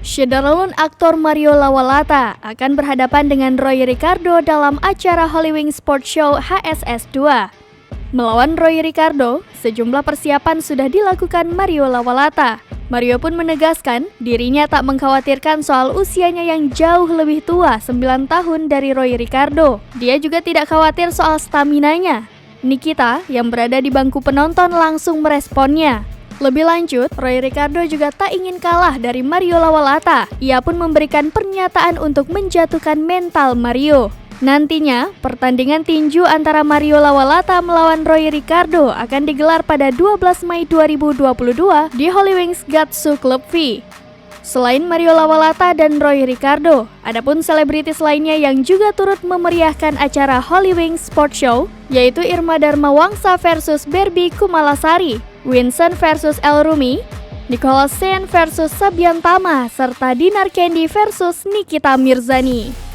Syederlun aktor Mario Lawalata akan berhadapan dengan Roy Ricardo dalam acara Holywings Sports Show HSS 2. Melawan Roy Ricardo, sejumlah persiapan sudah dilakukan Mario Lawalata. Mario pun menegaskan dirinya tak mengkhawatirkan soal usianya yang jauh lebih tua 9 tahun dari Roy Ricardo. Dia juga tidak khawatir soal staminanya. Nikita yang berada di bangku penonton langsung meresponnya. Lebih lanjut, Roy Ricardo juga tak ingin kalah dari Mario Lawalata. Ia pun memberikan pernyataan untuk menjatuhkan mental Mario. Nantinya, pertandingan tinju antara Mario Lawalata melawan Roy Ricardo akan digelar pada 12 Mei 2022 di Holywings Gatsu Club V. Selain Mario Lawalata dan Roy Ricardo, adapun selebritis lainnya yang juga turut memeriahkan acara Holywings Sports Show, yaitu Irma Dharmawangsa versus Barbie Kumalasari, Winston versus El Rumi, Nicholas Sen versus Sabian Tama, serta Dinar Candy versus Nikita Mirzani.